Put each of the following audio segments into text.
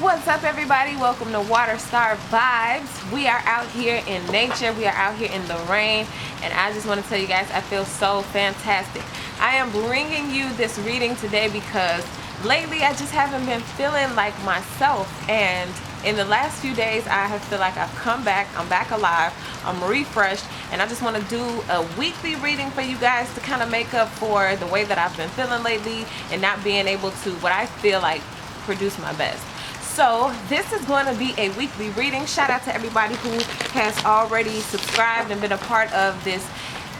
What's up, everybody? Welcome to Water Star Vibes. We are out here in nature. We are out here in the rain. And I just want to tell you guys, I feel so fantastic. I am bringing you this reading today because lately I just haven't been feeling like myself. And in the last few days, I have feel like I've come back. I'm back alive. I'm refreshed. And I just want to do a weekly reading for you guys to kind of make up for the way that I've been feeling lately and not being able to, what I feel like, produce my best. So this is going to be a weekly reading. Shout out to everybody who has already subscribed and been a part of this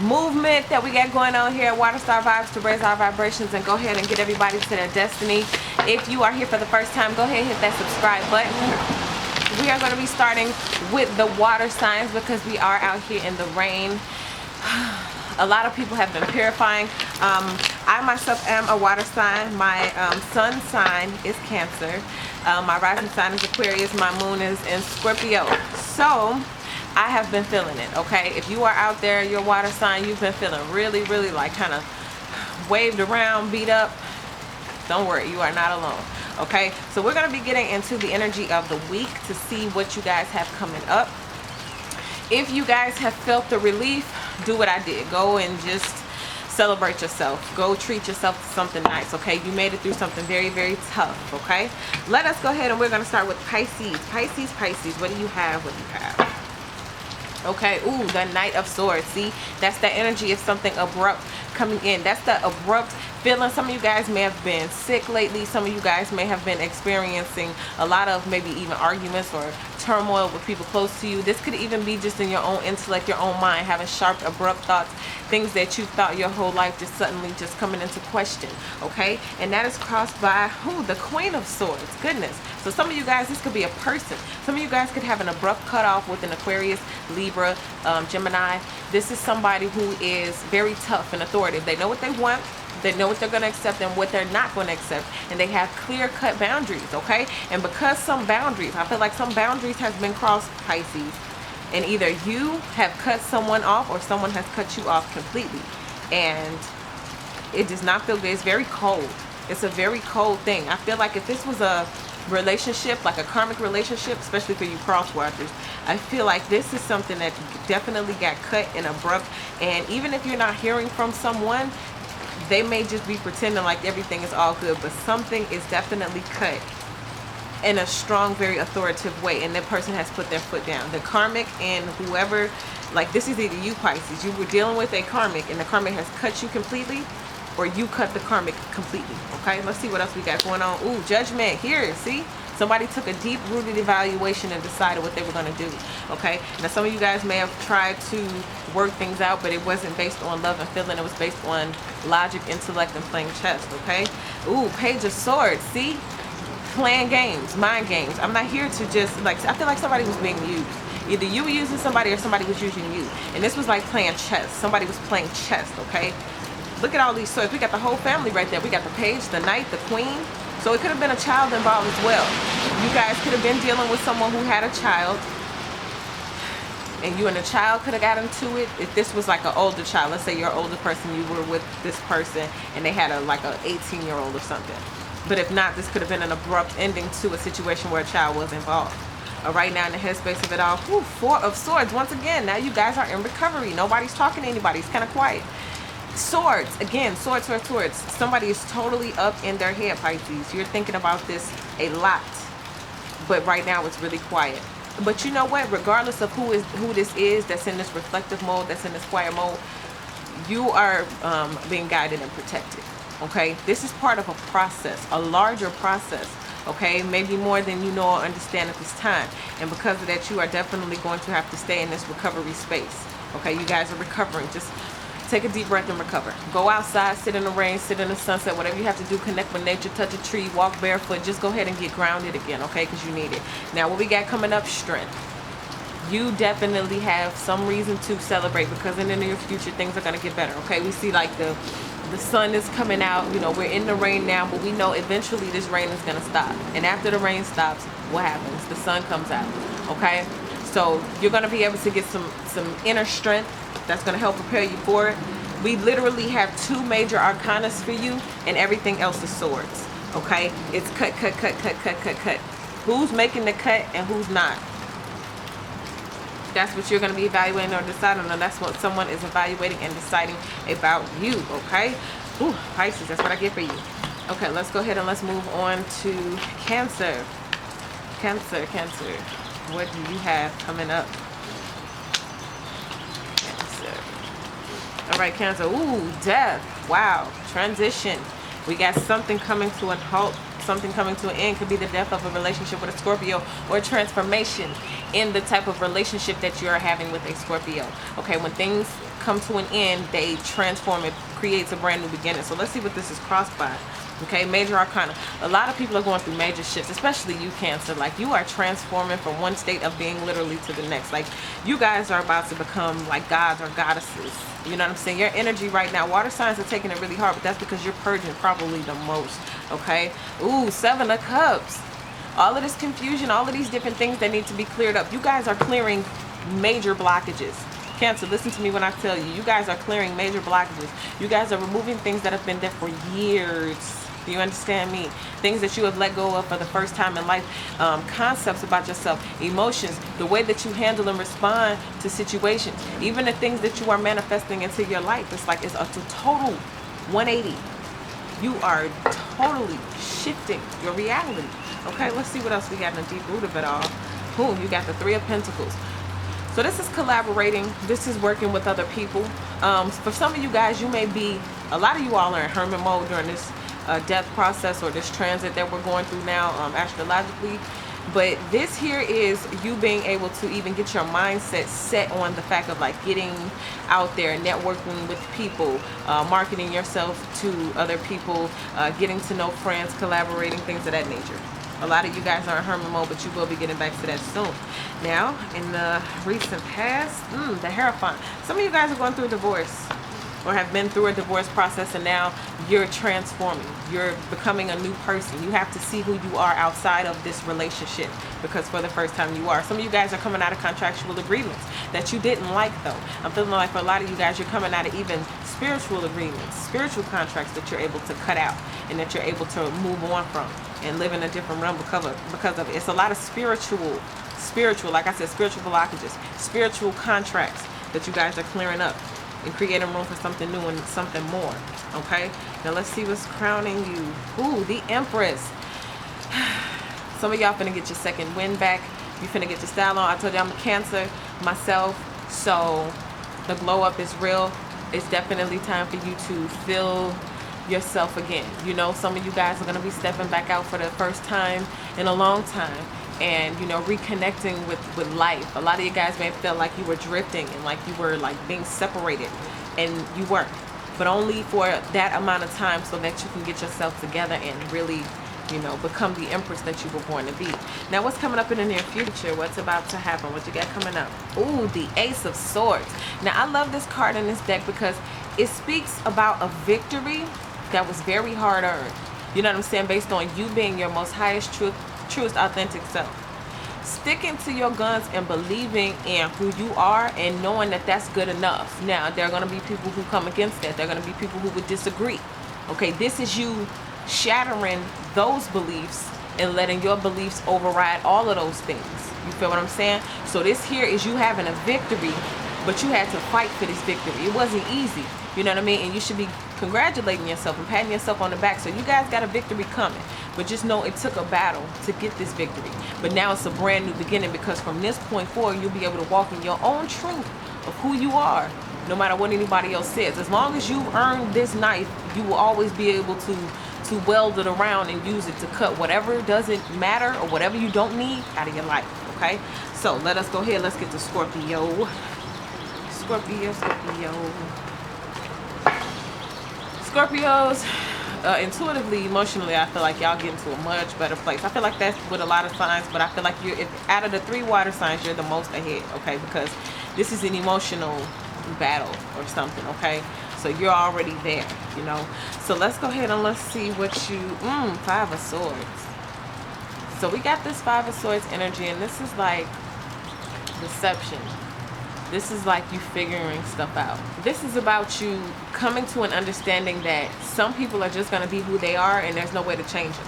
movement that we got going on here at Water Star Vibes to raise our vibrations and go ahead and get everybody to their destiny. If you are here for the first time, go ahead and hit that subscribe button. We are going to be starting with the water signs because we are out here in the rain. A lot of people have been purifying. I myself am a water sign. My sun sign is Cancer. My rising sign is Aquarius. My moon is in Scorpio. So I have been feeling it, okay? If you are out there, your water sign, you've been feeling really, really like kind of waved around, beat up, don't worry, you are not alone, okay? So we're going to be getting into the energy of the week to see what you guys have coming up. If you guys have felt the relief, do what I did. Go and just celebrate yourself. Go treat yourself to something nice, okay? You made it through something very, very tough, okay? Let us go ahead and we're going to start with Pisces. Pisces, what do you have? What do you have? Okay, ooh, the Knight of Swords. See, that's the energy of something abrupt coming in. That's the abrupt feeling. Some of you guys may have been sick lately. Some of you guys may have been experiencing a lot of maybe even arguments or turmoil with people close to you. This could even be just in your own intellect, your own mind, having sharp, abrupt thoughts, things that you thought your whole life just suddenly just coming into question, okay? And that is crossed by, who? The Queen of Swords. Goodness. So some of you guys, this could be a person. Some of you guys could have an abrupt cutoff with an Aquarius, Libra, Gemini. This is somebody who is very tough and authoritative. They know what they want. They know what they're going to accept and what they're not going to accept. And they have clear-cut boundaries, okay? And because some boundaries, I feel like some boundaries has been crossed, Pisces, and either you have cut someone off or someone has cut you off completely. And it does not feel good. It's very cold. It's a very cold thing. I feel like if this was a relationship, like a karmic relationship, especially for you crosswatchers, I feel like this is something that definitely got cut and abrupt. And even if you're not hearing from someone, they may just be pretending like everything is all good, but something is definitely cut in a strong, very authoritative way, and that person has put their foot down. The karmic and whoever, like this is either you, Pisces, you were dealing with a karmic and the karmic has cut you completely, or you cut the karmic completely, okay? Let's see what else we got going on. Ooh, Judgment. Here, see? Somebody took a deep-rooted evaluation and decided what they were going to do, okay? Now, some of you guys may have tried to work things out, but it wasn't based on love and feeling. It was based on logic, intellect, and playing chess, okay? Ooh, Page of Swords. See? Playing games, mind games. I'm not here to just, like, I feel like somebody was being used. Either you were using somebody or somebody was using you. And this was like playing chess. Somebody was playing chess, okay? Look at all these swords. We got the whole family right there. We got the Page, the Knight, the Queen. So it could have been a child involved as well. You guys could have been dealing with someone who had a child, and you and the child could have got into it. If this was like an older child, let's say you're an older person, you were with this person, and they had like an 18-year-old or something. But if not, this could have been an abrupt ending to a situation where a child was involved. Right now in the headspace of it all, whew, Four of Swords. Once again, now you guys are in recovery. Nobody's talking to anybody. It's kind of quiet. Swords, again, swords. Somebody is totally up in their head, Pisces. You're thinking about this a lot, but right now it's really quiet. But you know what? Regardless of who this is that's in this reflective mode, that's in this quiet mode, you are being guided and protected. Okay, this is part of a process, a larger process. Okay, maybe more than you know or understand at this time, and because of that, you are definitely going to have to stay in this recovery space. Okay, you guys are recovering. Just take a deep breath and recover. Go outside, sit in the rain, sit in the sunset, whatever you have to do, connect with nature, touch a tree, walk barefoot. Just go ahead and get grounded again, okay? Because you need it. Now, what we got coming up, strength. You definitely have some reason to celebrate because in the near future, things are going to get better, okay? We see like the sun is coming out. You know, we're in the rain now, but we know eventually this rain is going to stop. And after the rain stops, what happens? The sun comes out, okay? So you're going to be able to get some inner strength that's going to help prepare you for it. We literally have two major arcanas for you, and everything else is swords, okay? It's cut. Who's making the cut and who's not? That's what you're going to be evaluating or deciding on. That's what someone is evaluating and deciding about you, okay? Ooh, Pisces, that's what I get for you. Okay, let's go ahead and let's move on to Cancer. Cancer. What do you have coming up? Cancer. All right, Cancer. Ooh, death. Wow. Transition. We got something coming to a halt. Something coming to an end. Could be the death of a relationship with a Scorpio, or a transformation in the type of relationship that you are having with a Scorpio. Okay, when things come to an end, they transform. It creates a brand new beginning. So let's see what this is crossed by. Okay, major arcana. A lot of people are going through major shifts, especially you, Cancer. Like, you are transforming from one state of being literally to the next. Like, you guys are about to become like gods or goddesses. You know what I'm saying? Your energy right now, water signs are taking it really hard, but that's because you're purging probably the most. Okay. Ooh, 7 of Cups. All of this confusion, all of these different things that need to be cleared up. You guys are clearing major blockages. Cancer, listen to me when I tell you. You guys are clearing major blockages. You guys are removing things that have been there for years. Do you understand me? Things that you have let go of for the first time in life. Concepts about yourself, emotions, the way that you handle and respond to situations, even the things that you are manifesting into your life. It's like it's a total 180. You are totally shifting your reality. Okay, let's see what else we got in the deep root of it all. Boom, you got the 3 of Pentacles. So this is collaborating. This is working with other people. For some of you guys, you may be, a lot of you all are in hermit mode during this death process or this transit that we're going through now astrologically. But this here is you being able to even get your mindset set on the fact of like getting out there, networking with people, marketing yourself to other people, getting to know friends, collaborating, things of that nature. A lot of you guys are in hermit mode, but you will be getting back to that soon. Now, in the recent past, the Hierophant. Some of you guys are going through a divorce or have been through a divorce process, and now you're transforming. You're becoming a new person. You have to see who you are outside of this relationship, because for the first time you are. Some of you guys are coming out of contractual agreements that you didn't like, though. I'm feeling like for a lot of you guys, you're coming out of even spiritual agreements, spiritual contracts that you're able to cut out and that you're able to move on from and live in a different realm because of it. It's a lot of spiritual, like I said, spiritual blockages, spiritual contracts that you guys are clearing up and creating room for something new and something more. Okay, now let's see what's crowning you. Ooh, the Empress. Some of y'all finna get your second wind back. You finna get your style on. I told you I'm a Cancer myself, so the glow up is real. It's definitely time for you to feel yourself again. You know, some of you guys are going to be stepping back out for the first time in a long time, and you know, reconnecting with life. A lot of you guys may feel like you were drifting and like you were like being separated, and you weren't, but only for that amount of time, so that you can get yourself together and really, you know, become the Empress that you were born to be. Now, what's coming up in the near future? What's about to happen? What you got coming up? Ooh, the Ace of Swords. Now, I love this card in this deck because it speaks about a victory that was very hard earned. You know what I'm saying? Based on you being your most highest, truest, authentic self. Sticking to your guns and believing in who you are and knowing that that's good enough. Now, there are going to be people who come against that. There are going to be people who would disagree. Okay, this is you shattering those beliefs and letting your beliefs override all of those things. You feel what I'm saying? So this here is you having a victory, but you had to fight for this victory. It wasn't easy. You know what I mean? And you should be congratulating yourself and patting yourself on the back. So you guys got a victory coming. But just know it took a battle to get this victory. But now it's a brand new beginning, because from this point forward, you'll be able to walk in your own truth of who you are, no matter what anybody else says. As long as you've earned this knife, you will always be able to weld it around and use it to cut whatever doesn't matter or whatever you don't need out of your life. Okay? So let us go ahead. Let's get to Scorpio. Scorpio. Scorpios, intuitively, emotionally, I feel like y'all get into a much better place. I feel like that's with a lot of signs, but I feel like if out of the 3 water signs, you're the most ahead, okay? Because this is an emotional battle or something, okay? So you're already there, you know? So let's go ahead and let's see what you, 5 of Swords. So we got this 5 of Swords energy, and this is like deception. This is like you figuring stuff out. This is about you coming to an understanding that some people are just going to be who they are and there's no way to change them.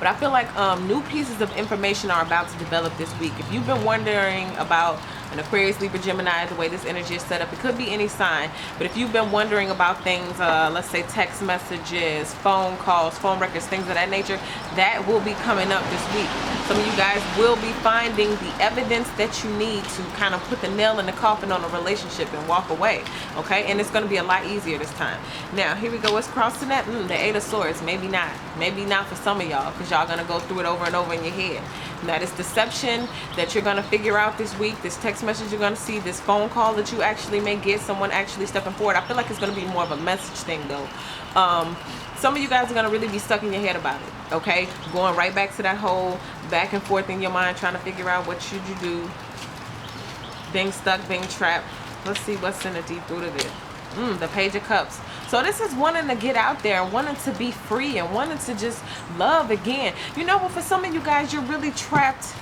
But I feel like new pieces of information are about to develop this week. If you've been wondering about an Aquarius, Libra, Gemini, the way this energy is set up, it could be any sign. But if you've been wondering about things, let's say text messages, phone calls, phone records, things of that nature, that will be coming up this week. Some of you guys will be finding the evidence that you need to kind of put the nail in the coffin on a relationship and walk away, okay? And it's going to be a lot easier this time. Now, here we go. What's crossing that? The Eight of Swords. Maybe not. Maybe not for some of y'all, because y'all going to go through it over and over in your head. That is deception that you're going to figure out this week. This text message you're going to see, this phone call that you actually may get, someone actually stepping forward. I feel like it's going to be more of a message thing, though. Some of you guys are going to really be stuck in your head about it, okay? Going right back to that whole back and forth in your mind, trying to figure out what should you do. Being stuck, being trapped. Let's see what's in the deep root of it. The Page of Cups. So this is wanting to get out there and wanting to be free and wanting to just love again. You know what? For some of you guys, you're really trapped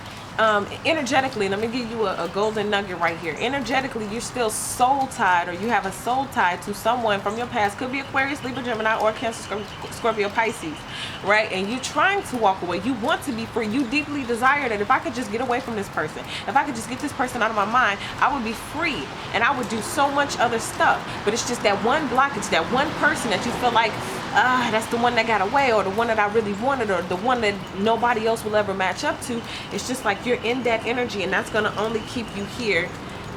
energetically. Let me give you a golden nugget right here. Energetically, you're still soul tied, or you have a soul tie to someone from your past. Could be Aquarius, Libra, Gemini, or Cancer, Scorpio, Pisces, right? And you're trying to walk away. You want to be free. You deeply desire that if I could just get away from this person, if I could just get this person out of my mind, I would be free and I would do so much other stuff. But it's just that one blockage, that one person that you feel like, that's the one that got away, or the one that I really wanted, or the one that nobody else will ever match up to. It's just like you're in that energy, and that's going to only keep you here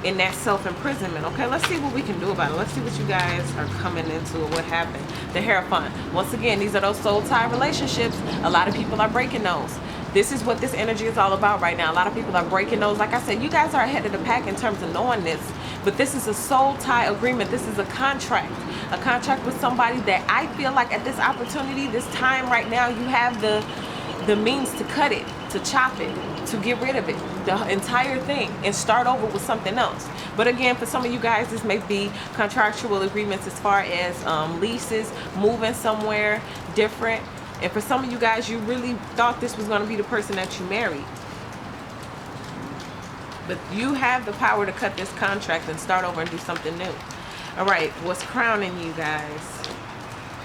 in that self-imprisonment. Okay, let's see what we can do about it. Let's see what you guys are coming into, or what happened. The Hierophant. Once again, these are those soul tie relationships. A lot of people are breaking those. This is what this energy is all about right now. A lot of people are breaking those. Like I said, you guys are ahead of the pack in terms of knowing this. But this is a soul tie agreement. This is a contract. A contract with somebody that I feel like at this opportunity, this time right now, you have the means to cut it, to chop it, to get rid of it, the entire thing, and start over with something else. But again, for some of you guys, this may be contractual agreements as far as leases, moving somewhere different. And for some of you guys, you really thought this was going to be the person that you married. But you have the power to cut this contract and start over and do something new. All right, what's crowning you guys?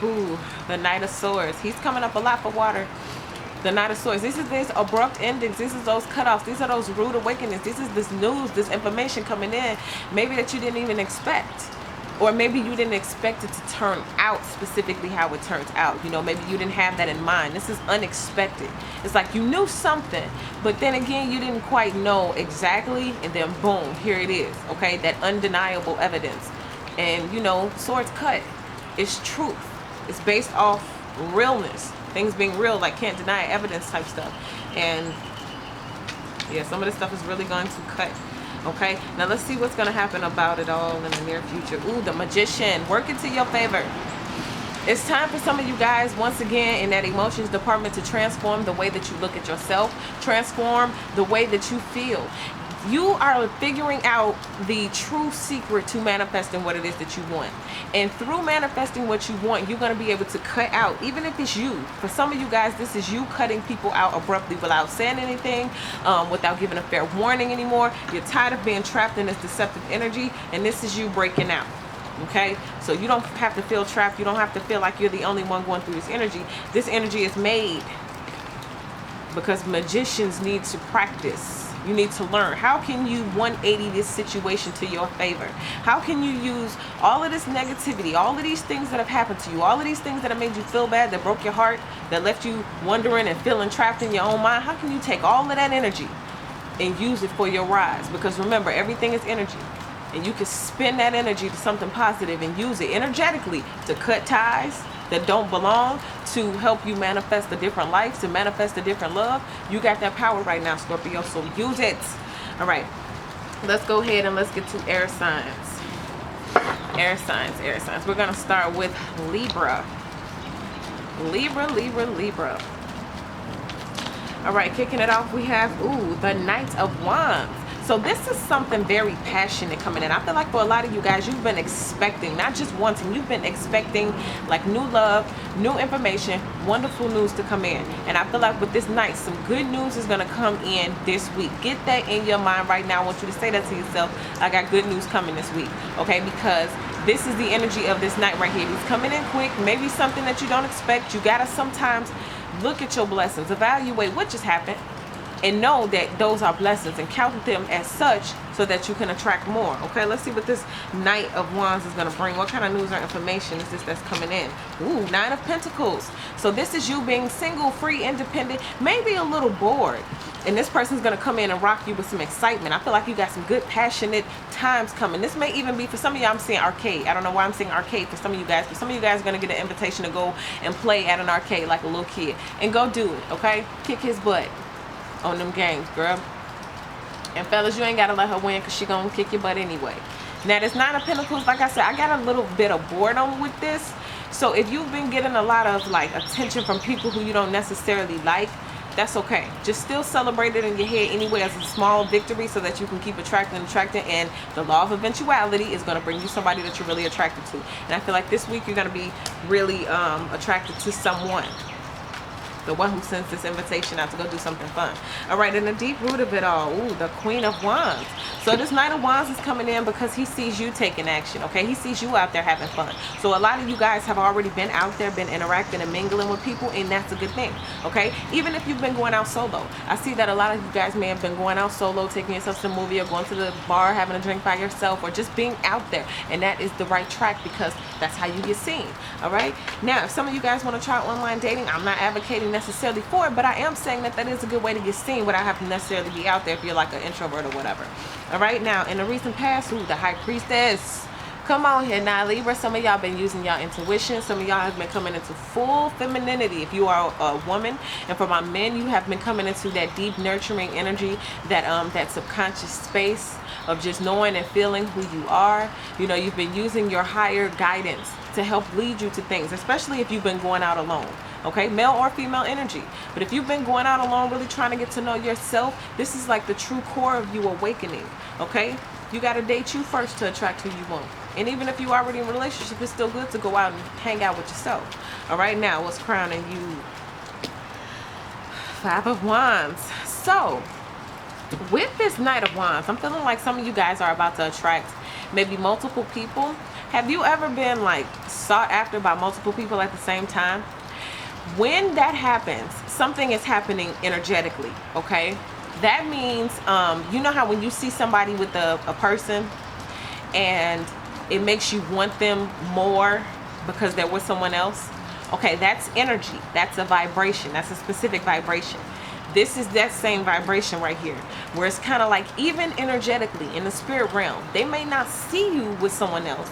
Ooh, the Knight of Swords. He's coming up a lot for water. The Knight of Swords. This is this abrupt endings. This is those cutoffs. These are those rude awakenings. This is this news, this information coming in, maybe that you didn't even expect. Or maybe you didn't expect it to turn out specifically how it turns out. You know, maybe you didn't have that in mind. This is unexpected. It's like you knew something, but then again, you didn't quite know exactly, and then boom, here it is, okay? That undeniable evidence. And, you know, swords cut. It's truth. It's based off realness. Things being real, like can't deny evidence type stuff. And, yeah, some of this stuff is really going to cut. Okay, now let's see what's going to happen about it all in the near future. Ooh, the Magician. Work it to your favor. It's time for some of you guys, once again, in that emotions department, to transform the way that you look at yourself. Transform the way that you feel. You are figuring out the true secret to manifesting what it is that you want. And through manifesting what you want, you're going to be able to cut out, even if it's you. For some of you guys, this is you cutting people out abruptly without saying anything, without giving a fair warning anymore. You're tired of being trapped in this deceptive energy, and this is you breaking out. Okay, so you don't have to feel trapped. You don't have to feel like you're the only one going through this energy. This energy is made because magicians need to practice. You need to learn. How can you 180 this situation to your favor? How can you use all of this negativity, all of these things that have happened to you, all of these things that have made you feel bad, that broke your heart, that left you wondering and feeling trapped in your own mind? How can you take all of that energy and use it for your rise? Because remember, everything is energy. And you can spin that energy to something positive and use it energetically to cut ties that don't belong, to help you manifest a different life, to manifest a different love. You got that power right now, Scorpio, so use it. All right, let's go ahead and let's get to air signs. Air signs, air signs. We're going to start with Libra. Libra. All right, kicking it off, we have, ooh, the Knight of Wands. So this is something very passionate coming in. I feel like for a lot of you guys, you've been expecting, not just wanting, you've been expecting like new love, new information, wonderful news to come in. And I feel like with this night, some good news is going to come in this week. Get that in your mind right now. I want you to say that to yourself. I got good news coming this week. Okay, because this is the energy of this night right here. He's coming in quick, maybe something that you don't expect. You got to sometimes Look at your blessings, evaluate what just happened, and know that those are blessings and count them as such so that you can attract more. Okay, let's see what this Knight of Wands is going to bring. What kind of news or information is this that's coming in? Ooh, Nine of Pentacles. So this is you being single, free, independent, maybe a little bored. And this person's going to come in and rock you with some excitement. I feel like you got some good, passionate times coming. This may even be, for some of you, I'm seeing arcade. I don't know why I'm seeing arcade for some of you guys, but some of you guys are going to get an invitation to go and play at an arcade like a little kid. And go do it, okay? Kick his butt on them games, girl. And fellas, you ain't gotta let her win, because she gonna kick your butt anyway. Now this Nine of Pentacles, like I said, I got a little bit of boredom with this. So if you've been getting a lot of like attention from people who you don't necessarily like, that's okay. Just still celebrate it in your head anyway as a small victory, so that you can keep attracting, and the law of eventuality is going to bring you somebody that you're really attracted to. And I feel like this week you're going to be really attracted to someone, the one who sends this invitation out to go do something fun. All right, and the deep root of it all, ooh, the Queen of Wands. So this Knight of Wands is coming in because he sees you taking action, okay? He sees you out there having fun. So a lot of you guys have already been out there, been interacting and mingling with people, and that's a good thing, okay? Even if you've been going out solo. I see that a lot of you guys may have been going out solo, taking yourself to a movie, or going to the bar, having a drink by yourself, or just being out there. And that is the right track, because that's how you get seen, all right? Now, if some of you guys want to try online dating, I'm not advocating necessarily for it, but I am saying that that is a good way to get seen without having to necessarily be out there if you're like an introvert or whatever. All right, now in the recent past, ooh, the High Priestess. Come on here now, Libra. Some of y'all been using y'all intuition. Some of y'all have been coming into full femininity if you are a woman. And for my men, you have been coming into that deep nurturing energy, that subconscious space of just knowing and feeling who you are. You know, you've been using your higher guidance to help lead you to things, especially if you've been going out alone. Okay, male or female energy. But if you've been going out alone, really trying to get to know yourself, this is like the true core of you awakening. Okay, you got to date you first to attract who you want. And even if you're already in a relationship, it's still good to go out and hang out with yourself. All right, now what's crowning you? Five of Wands. So with this Knight of Wands, I'm feeling like some of you guys are about to attract maybe multiple people. Have you ever been like sought after by multiple people at the same time? When that happens, something is happening energetically, okay? That means, you know how when you see somebody with a person and it makes you want them more because they're with someone else? Okay, that's energy. That's a vibration. That's a specific vibration. This is that same vibration right here, where it's kind of like, even energetically in the spirit realm, they may not see you with someone else,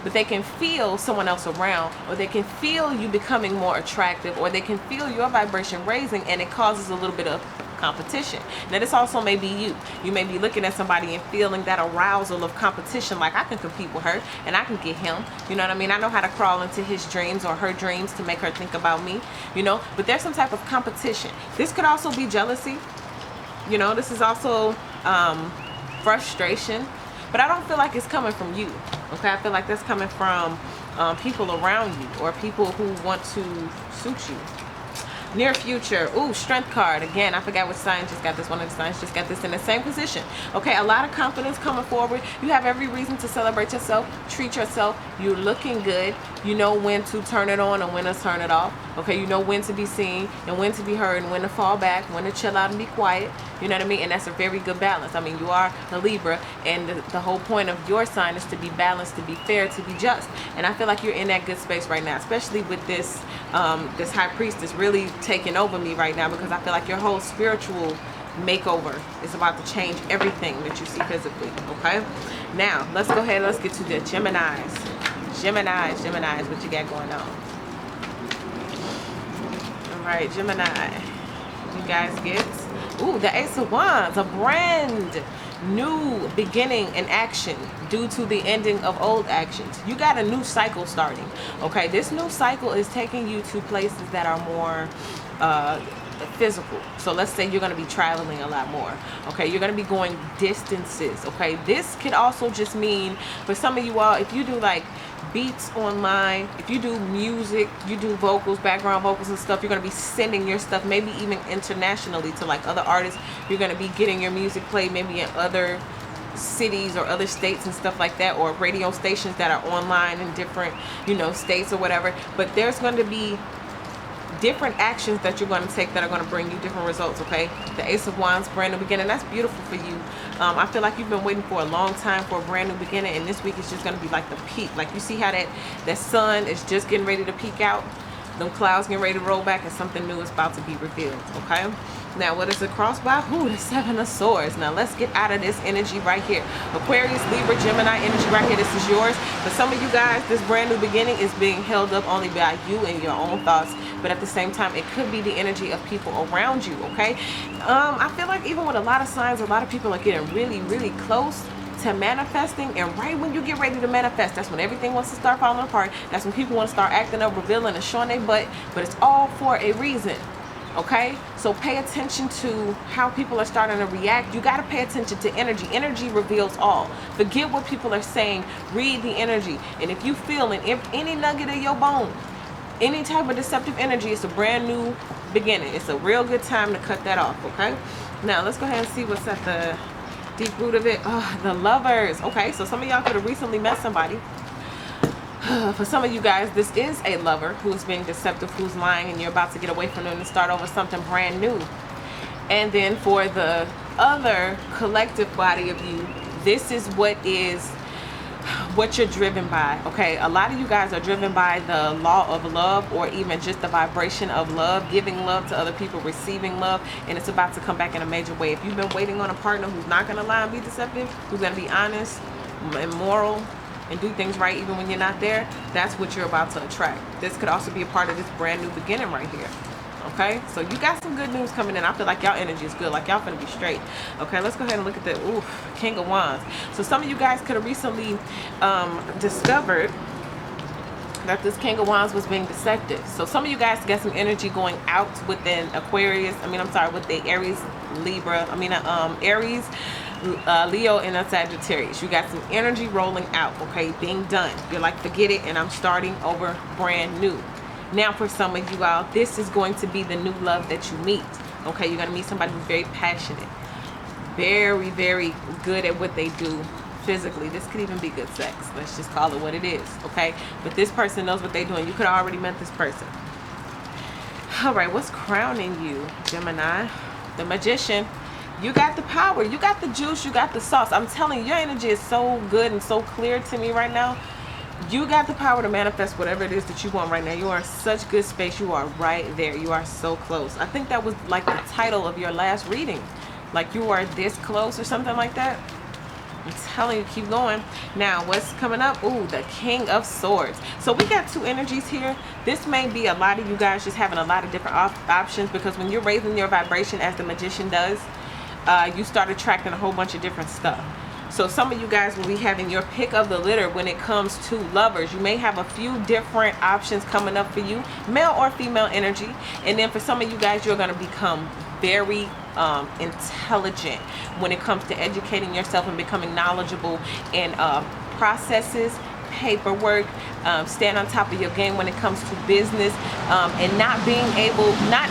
but they can feel someone else around, or they can feel you becoming more attractive, or they can feel your vibration raising, and it causes a little bit of competition. Now this also may be you. You may be looking at somebody and feeling that arousal of competition, like I can compete with her and I can get him. You know what I mean? I know how to crawl into his dreams or her dreams to make her think about me, you know, but there's some type of competition. This could also be jealousy. You know, this is also frustration, but I don't feel like it's coming from you. Okay, I feel like that's coming from people around you, or people who want to suit you. Near future, ooh, Strength card. Again, I forgot which sign just got this. One of the signs just got this in the same position. Okay, a lot of confidence coming forward. You have every reason to celebrate yourself, treat yourself. You're looking good. You know when to turn it on and when to turn it off. Okay, you know when to be seen and when to be heard, and when to fall back, when to chill out and be quiet. You know what I mean? And that's a very good balance. I mean, you are a Libra, and the whole point of your sign is to be balanced, to be fair, to be just. And I feel like you're in that good space right now, especially with this this High Priestess really taking over me right now, because I feel like your whole spiritual makeover is about to change everything that you see physically. Okay, now let's go ahead and let's get to the Geminis. Geminis, what you got going on? All right, Gemini, you guys get, ooh, the Ace of Wands, a brand new beginning and action due to the ending of old actions. You got a new cycle starting. Okay, this new cycle is taking you to places that are more physical. So let's say you're going to be traveling a lot more. Okay, you're going to be going distances. Okay, this could also just mean for some of you all, if you do like beats online, if you do music, you do vocals, background vocals and stuff, you're going to be sending your stuff maybe even internationally to like other artists. You're going to be getting your music played maybe in other cities or other states and stuff like that, or radio stations that are online in different, you know, states or whatever. But there's going to be different actions that you're going to take that are going to bring you different results, okay? The Ace of Wands, brand new beginning. That's beautiful for you. I feel like you've been waiting for a long time for a brand new beginning, and this week is just going to be like the peak. Like, you see how that sun is just getting ready to peek out? Them clouds getting ready to roll back, and something new is about to be revealed, okay? Now, what is it crossed by? Ooh, the Seven of Swords. Now, let's get out of this energy right here. Aquarius, Libra, Gemini energy right here. This is yours. For some of you guys, this brand new beginning is being held up only by you and your own thoughts. But at the same time, it could be the energy of people around you, okay? I feel like even with a lot of signs, a lot of people are getting really, really close to manifesting, and right when you get ready to manifest, that's when everything wants to start falling apart. That's when people want to start acting up, revealing and showing their butt, but it's all for a reason, okay? So pay attention to how people are starting to react. You got to pay attention to energy. Energy reveals all. Forget what people are saying. Read the energy, and if you feel any nugget of your bone, any type of deceptive energy, it's a brand new beginning. It's a real good time to cut that off, okay? Now let's go ahead and see what's at the deep root of it. Oh, the Lovers. Okay, so some of y'all could have recently met somebody. For some of you guys, this is a lover who's being deceptive, who's lying, and you're about to get away from them and start over something brand new. And then for the other collective body of you, this is what you're driven by, okay? A lot of you guys are driven by the law of love, or even just the vibration of love, giving love to other people, receiving love, and it's about to come back in a major way. If you've been waiting on a partner who's not going to lie and be deceptive, who's going to be honest and moral and do things right even when you're not there, that's what you're about to attract. This could also be a part of this brand new beginning right here. Okay, so you got some good news coming in. I feel like y'all energy is good, like y'all finna be straight. Okay, let's go ahead and look at the King of Wands. So some of you guys could have recently discovered that this King of Wands was being deceptive. So some of you guys got some energy going out within Aquarius. With the Aries, Libra. Aries, Leo, and a Sagittarius. You got some energy rolling out, okay, being done. You're like, forget it, and I'm starting over brand new. Now, for some of you all, this is going to be the new love that you meet. Okay, you're going to meet somebody who's very passionate, very, very good at what they do physically. This could even be good sex. Let's just call it what it is, okay? But this person knows what they're doing. You could have already met this person. All right, what's crowning you, Gemini? The Magician. You got the power. You got the juice. You got the sauce. I'm telling you, your energy is so good and so clear to me right now. You got the power to manifest whatever it is that you want right now. You are in such good space. You are right there. You are so close. I think that was like the title of your last reading. Like, you are this close or something like that. I'm telling you, keep going. Now, what's coming up? Ooh, the King of Swords. So we got two energies here. This may be a lot of you guys just having a lot of different options, because when you're raising your vibration as the Magician does, you start attracting a whole bunch of different stuff. So some of you guys will be having your pick of the litter when it comes to lovers. You may have a few different options coming up for you, male or female energy. And then for some of you guys, you're going to become very intelligent when it comes to educating yourself and becoming knowledgeable in processes, paperwork, stand on top of your game when it comes to business, and not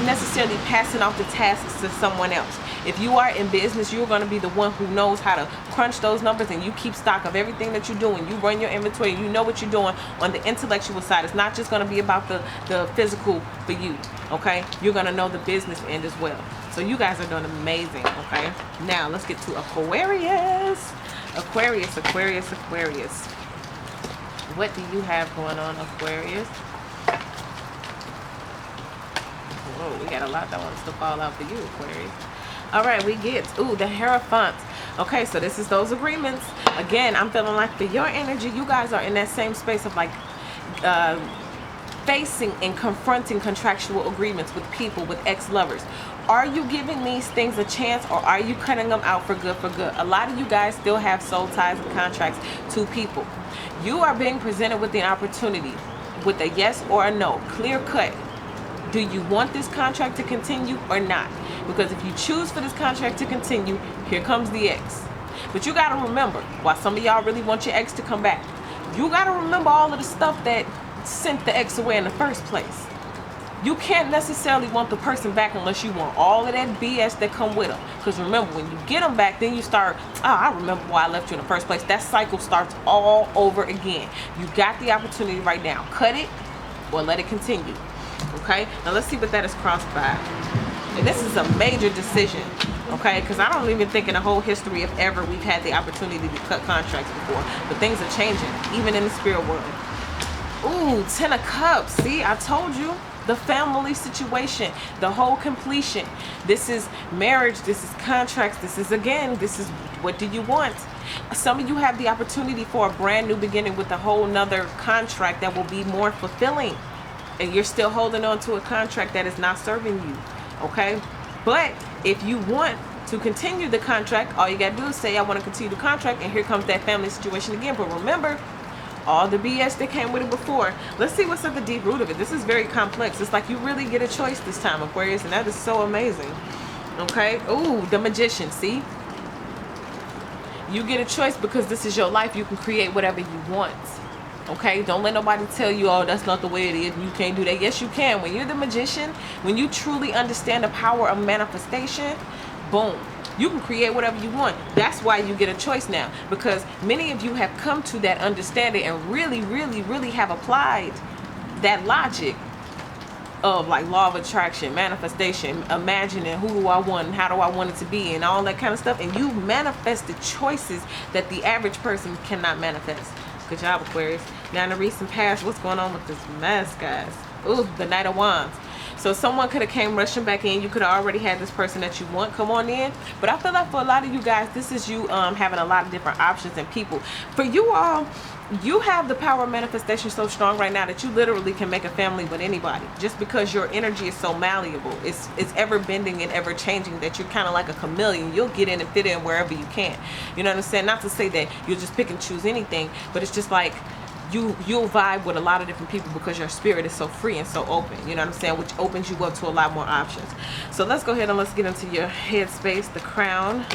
necessarily passing off the tasks to someone else. If you are in business, you're going to be the one who knows how to crunch those numbers, and you keep stock of everything that you're doing. You run your inventory. You know what you're doing on the intellectual side. It's not just going to be about the physical for you, okay? You're going to know the business end as well. So you guys are doing amazing, okay? Now, let's get to Aquarius. Aquarius, Aquarius, Aquarius. What do you have going on, Aquarius? Whoa, we got a lot that wants to fall out for you, Aquarius. All right, we get, the Hierophant. Okay, so this is those agreements. Again, I'm feeling like for your energy, you guys are in that same space of like facing and confronting contractual agreements with people, with ex-lovers. Are you giving these things a chance, or are you cutting them out for good? A lot of you guys still have soul ties and contracts to people. You are being presented with the opportunity with a yes or a no, clear cut. Do you want this contract to continue or not? Because if you choose for this contract to continue, here comes the ex. But you got to remember, while some of y'all really want your ex to come back, you got to remember all of the stuff that sent the ex away in the first place. You can't necessarily want the person back unless you want all of that BS that come with them. Because remember, when you get them back, then you start, I remember why I left you in the first place. That cycle starts all over again. You got the opportunity right now. Cut it or let it continue. Okay, now let's see what that is crossed by. And this is a major decision, okay? Because I don't even think in the whole history of ever we've had the opportunity to cut contracts before. But things are changing, even in the spirit world. Ooh, 10 of Cups. See, I told you. The family situation, the whole completion. This is marriage, this is contracts, this is what do you want? Some of you have the opportunity for a brand new beginning with a whole nother contract that will be more fulfilling. And you're still holding on to a contract that is not serving you, okay? But if you want to continue the contract, all you gotta do is say, I want to continue the contract, and here comes that family situation again. But remember, all the BS that came with it before. Let's see what's at the deep root of it. This is very complex. It's like you really get a choice this time, Aquarius, and that is so amazing. Okay? Ooh, the Magician. See? You get a choice because this is your life. You can create whatever you want. Okay? Don't let nobody tell you, oh, that's not the way it is. You can't do that. Yes, you can. When you're the Magician, when you truly understand the power of manifestation, boom. You can create whatever you want. That's why you get a choice now, because many of you have come to that understanding and really, really, really have applied that logic of like law of attraction, manifestation, imagining who do I want and how do I want it to be and all that kind of stuff. And you manifested choices that the average person cannot manifest. Good job, Aquarius. Now in the recent past, what's going on with this mess, guys? Ooh, the Knight of Wands. So someone could have came rushing back in. You could have already had this person that you want come on in. But I feel like for a lot of you guys, this is you having a lot of different options and people. For you all, you have the power of manifestation so strong right now that you literally can make a family with anybody. Just because your energy is so malleable. It's ever bending and ever changing that you're kind of like a chameleon. You'll get in and fit in wherever you can. You know what I'm saying? Not to say that you'll just pick and choose anything, but it's just like you'll vibe with a lot of different people because your spirit is so free and so open, you know what I'm saying, which opens you up to a lot more options. So let's go ahead and let's get into your headspace. The Crown,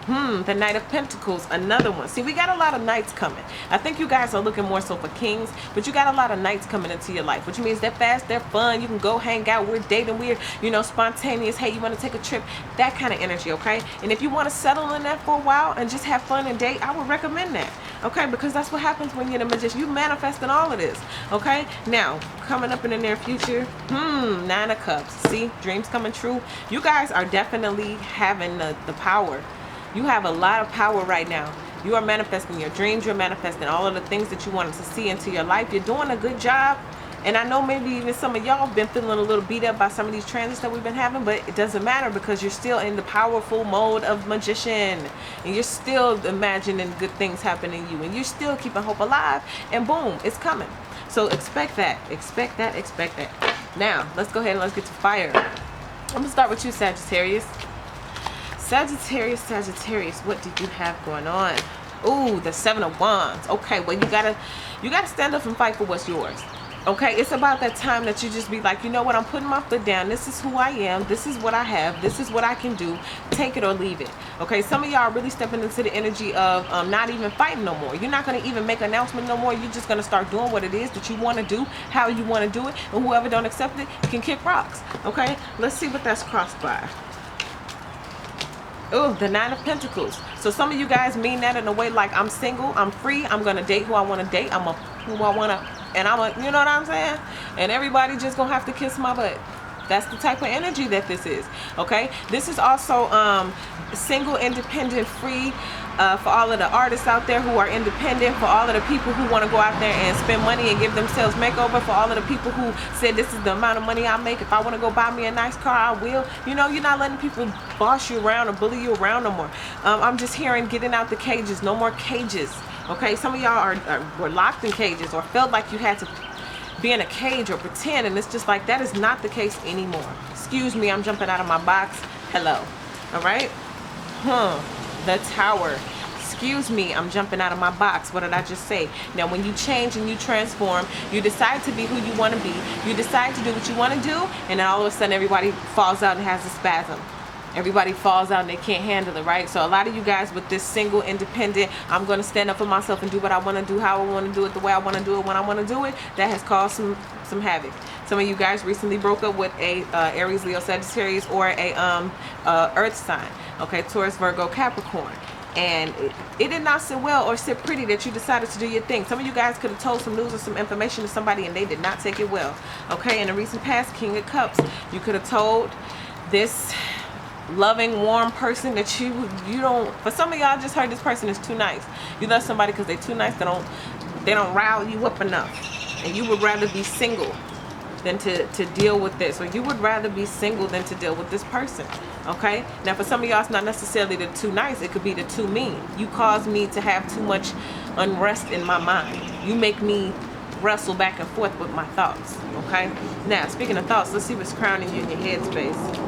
the Knight of Pentacles, another one. See, we got a lot of knights coming. I think you guys are looking more so for kings, but you got a lot of knights coming into your life, which means they're fast, they're fun, you can go hang out, we're dating, we're, you know, spontaneous, hey, you want to take a trip, that kind of energy, okay? And if you want to settle in that for a while and just have fun and date, I would recommend that, okay? Because that's what happens when you're the Magician. You manifesting all of this, okay? Now, coming up in the near future, 9 of Cups. See, dreams coming true. You guys are definitely having the power. You have a lot of power right now. You are manifesting your dreams. You're manifesting all of the things that you wanted to see into your life. You're doing a good job. And I know maybe even some of y'all have been feeling a little beat up by some of these transits that we've been having, but it doesn't matter because you're still in the powerful mode of Magician. And you're still imagining good things happening to you. And you're still keeping hope alive. And boom, it's coming. So expect that. Expect that. Expect that. Now, let's go ahead and let's get to fire. I'm going to start with you, Sagittarius. Sagittarius, what did you have going on? Ooh, the 7 of Wands. Okay, well, you gotta stand up and fight for what's yours. Okay, it's about that time that you just be like, you know what, I'm putting my foot down. This is who I am. This is what I have. This is what I can do. Take it or leave it. Okay, some of y'all are really stepping into the energy of not even fighting no more. You're not going to even make an announcement no more. You're just going to start doing what it is that you want to do, how you want to do it, and whoever don't accept it can kick rocks. Okay, let's see what that's crossed by. Oh, the 9 of Pentacles. So some of you guys mean that in a way like, I'm single, I'm free, I'm going to date who I want to date, who I want to, and you know what I'm saying? And everybody just going to have to kiss my butt. That's the type of energy that this is, okay? This is also single, independent, free, for all of the artists out there who are independent, for all of the people who want to go out there and spend money and give themselves makeover, for all of the people who said this is the amount of money I make. If I want to go buy me a nice car, I will. You know, you're not letting people boss you around or bully you around no more. I'm just hearing getting out the cages. No more cages, okay? Some of y'all were locked in cages or felt like you had to be in a cage or pretend, and it's just like that is not the case anymore. Excuse me, I'm jumping out of my box. Hello. All right. The Tower. Excuse me, I'm jumping out of my box. What did I just say? Now, when you change and you transform, you decide to be who you want to be. You decide to do what you want to do, and then all of a sudden everybody falls out and has a spasm. Everybody falls out and they can't handle it, right? So a lot of you guys with this single, independent, I'm going to stand up for myself and do what I want to do, how I want to do it, the way I want to do it, when I want to do it, that has caused some havoc. Some of you guys recently broke up with a Aries, Leo, Sagittarius, or a earth sign, okay? Taurus, Virgo, Capricorn. and it did not sit well or sit pretty that you decided to do your thing. Some of you guys could have told some news or some information to somebody and they did not take it well. Okay, in the recent past, King of Cups, you could have told this loving, warm person that you don't, for some of y'all just heard this person is too nice. You love somebody because they're too nice, they don't rile you up enough, and you would rather be single than to deal with this, or you would rather be single than to deal with this person. Okay, now for some of y'all it's not necessarily the too nice, it could be the too mean. You cause me to have too much unrest in my mind. You make me wrestle back and forth with my thoughts. Okay, now speaking of thoughts, let's see what's crowning you in your headspace.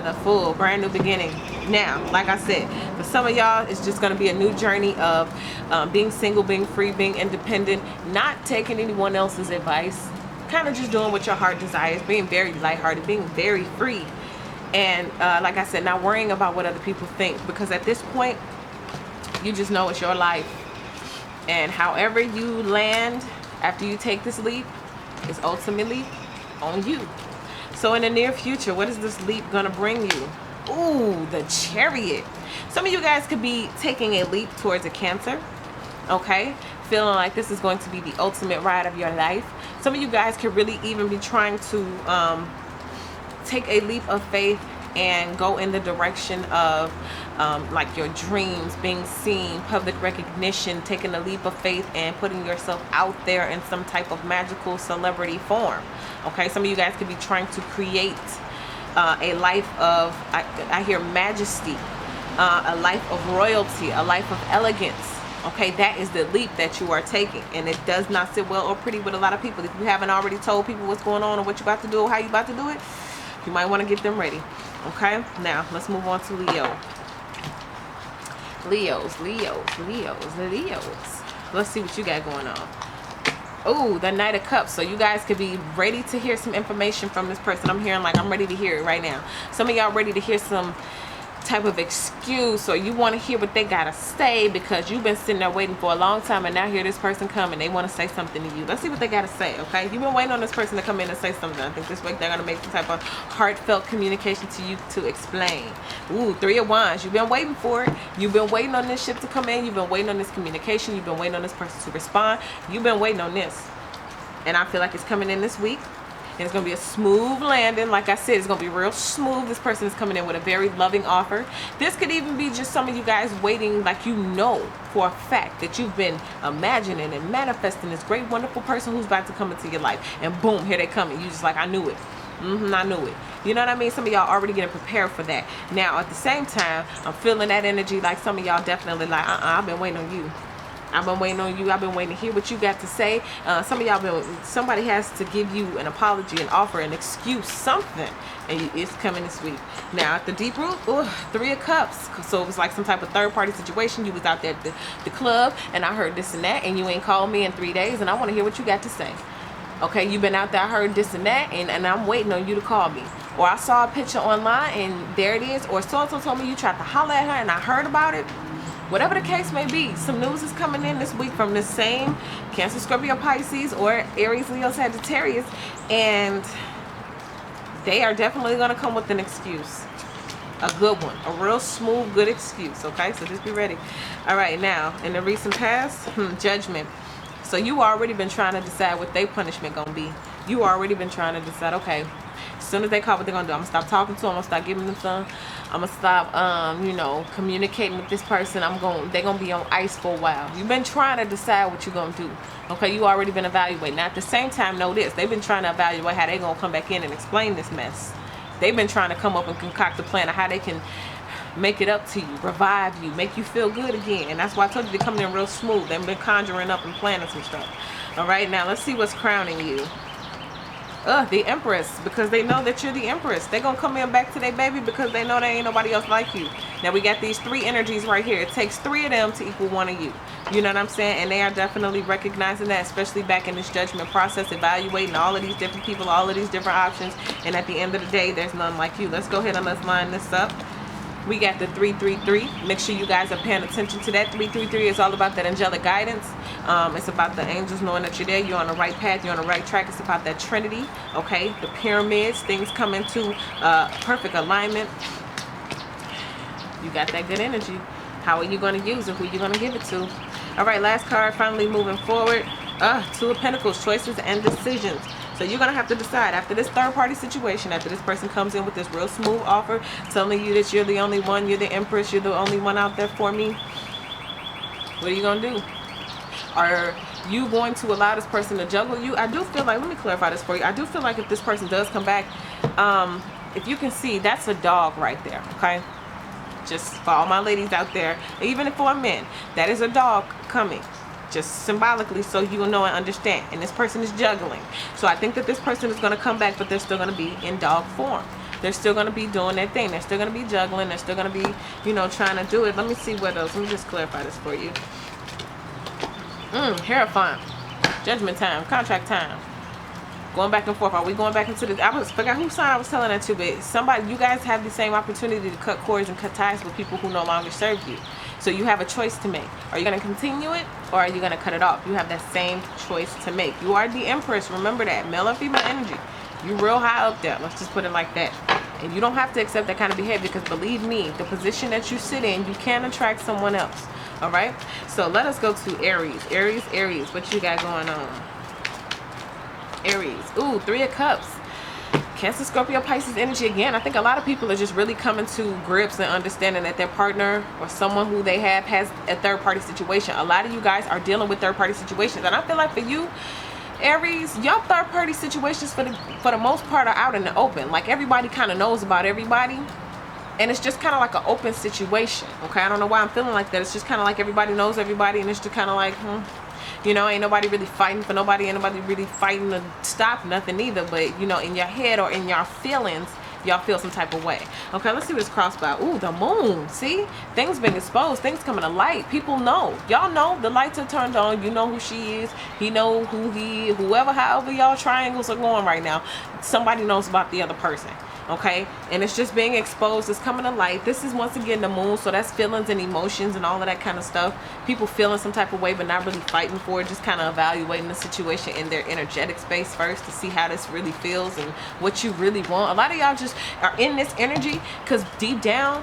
The Fool, brand new beginning. Now, like I said, for some of y'all, it's just going to be a new journey of being single, being free, being independent, not taking anyone else's advice, kind of just doing what your heart desires, being very lighthearted, being very free, and like I said, not worrying about what other people think, because at this point, you just know it's your life, and however you land after you take this leap is ultimately on you. So in the near future, what is this leap gonna bring you? Ooh, the Chariot. Some of you guys could be taking a leap towards a Cancer, okay? Feeling like this is going to be the ultimate ride of your life. Some of you guys could really even be trying to take a leap of faith and go in the direction of like your dreams, being seen, public recognition, taking a leap of faith and putting yourself out there in some type of magical celebrity form. Okay, some of you guys could be trying to create a life of, I hear majesty, a life of royalty, a life of elegance. Okay, that is the leap that you are taking, and it does not sit well or pretty with a lot of people. If you haven't already told people what's going on or what you're about to do or how you're about to do it, you might want to get them ready. Okay, now let's move on to Leo. Leos. Let's see what you got going on. Oh, the Knight of Cups. So you guys could be ready to hear some information from this person. I'm hearing like I'm ready to hear it right now. Some of y'all ready to hear some type of excuse, or you want to hear what they gotta say because you've been sitting there waiting for a long time, and now here this person come and they want to say something to you. Let's see what they gotta say. Okay, you've been waiting on this person to come in and say something. I think this week they're gonna make some type of heartfelt communication to you to explain. Ooh, Three of Wands. You've been waiting for it. You've been waiting on this ship to come in. You've been waiting on this communication. You've been waiting on this person to respond. You've been waiting on this, and I feel like it's coming in this week. And it's going to be a smooth landing. Like I said, it's going to be real smooth. This person is coming in with a very loving offer. This could even be just some of you guys waiting, like you know for a fact that you've been imagining and manifesting this great, wonderful person who's about to come into your life. And boom, here they come. And you just like, I knew it. I knew it. You know what I mean? Some of y'all already getting prepared for that. Now, at the same time, I'm feeling that energy like some of y'all definitely like, I've been waiting on you. I've been waiting on you. I've been waiting to hear what you got to say. Some of y'all somebody has to give you an apology, an offer, an excuse, something, and it's coming this week. Now at the deep root, Three of Cups. So it was like some type of third-party situation. You was out there at the club, and I heard this and that, and you ain't called me in 3 days, and I want to hear what you got to say. Okay, you've been out there, I heard this and that, and I'm waiting on you to call me. Or I saw a picture online, and there it is. Or so-and-so told me you tried to holler at her, and I heard about it. Whatever the case may be, some news is coming in this week from the same Cancer, Scorpio, Pisces, or Aries, Leo, Sagittarius, and they are definitely going to come with an excuse. A good one. A real smooth, good excuse, okay? So just be ready. All right, now, in the recent past, Judgment. So you already been trying to decide what their punishment going to be. You already been trying to decide, okay, as soon as they call, what they're going to do, I'm going to stop talking to them, I'm going to start giving them some. I'm gonna stop you know, communicating with this person. They're gonna be on ice for a while. You've been trying to decide what you're gonna do. Okay, you already been evaluating. Now at the same time, know this, they've been trying to evaluate how they gonna come back in and explain this mess. They've been trying to come up and concoct a plan of how they can make it up to you, revive you, make you feel good again. And that's why I told you they're coming in real smooth. They've been conjuring up and planning some stuff. All right, now let's see what's crowning you. The Empress, because they know that you're the Empress. They're gonna come in back to their baby because they know there ain't nobody else like you. Now we got these three energies right here. It takes three of them to equal one of you. You know what I'm saying? And they are definitely recognizing that, especially back in this judgment process, evaluating all of these different people, all of these different options. And at the end of the day, there's none like you. Let's go ahead and let's line this up. We got the 333. Make sure you guys are paying attention to that. 333 is all about that angelic guidance. It's about the angels knowing that you're there. You're on the right path. You're on the right track. It's about that Trinity. Okay, the pyramids. Things come into perfect alignment. You got that good energy. How are you going to use it? Who are you going to give it to? All right, last card, finally moving forward. Two of Pentacles, choices and decisions. So you're going to have to decide after this third party situation, after this person comes in with this real smooth offer, telling you that you're the only one, you're the empress, you're the only one out there for me. What are you going to do? Are you going to allow this person to juggle you? I do feel like, let me clarify this for you. I do feel like if this person does come back, if you can see, that's a dog right there, okay? Just for all my ladies out there, even for men, that is a dog coming. Just symbolically, so you will know and understand. And this person is juggling. So I think that this person is going to come back, but they're still going to be in dog form. They're still going to be doing their thing. They're still going to be juggling. They're still going to be, you know, trying to do it. Let me see what else. Let me just clarify this for you. Hierophant. Judgment time. Contract time. Going back and forth. Are we going back into the... I forgot whose sign I was telling that to, but somebody, you guys have the same opportunity to cut cords and cut ties with people who no longer serve you. So you have a choice to make. Are you going to continue it, or are you going to cut it off? You have that same choice to make. You are the empress. Remember that. Male and female energy. You're real high up there. Let's just put it like that. And you don't have to accept that kind of behavior, because believe me, the position that you sit in, you can attract someone else. All right? So let us go to Aries. Aries. What you got going on? Aries. Ooh, 3 of Cups. Cancer, Scorpio, Pisces energy again. I think a lot of people are just really coming to grips and understanding that their partner or someone who they have has a third party situation. A lot of you guys are dealing with third party situations, and I feel like for you, Aries, your third party situations for the most part are out in the open. Like everybody kind of knows about everybody, and it's just kind of like an open situation. Okay, I don't know why I'm feeling like that. It's just kind of like everybody knows everybody, and it's just kind of like, you know, ain't nobody really fighting for nobody, ain't nobody really fighting to stop nothing either. But, you know, in your head or in your feelings, y'all feel some type of way. Okay, let's see what it's crossed by. Ooh, the moon. See? Things being exposed, things coming to light. People know. Y'all know the lights are turned on. You know who she is. He know who he is. Whoever, however y'all triangles are going right now, somebody knows about the other person. Okay, and it's just being exposed. It's coming to light. This is once again the moon, so that's feelings and emotions and all of that kind of stuff. People feeling some type of way but not really fighting for it, just kind of evaluating the situation in their energetic space first to see how this really feels and what you really want. A lot of y'all just are in this energy because deep down,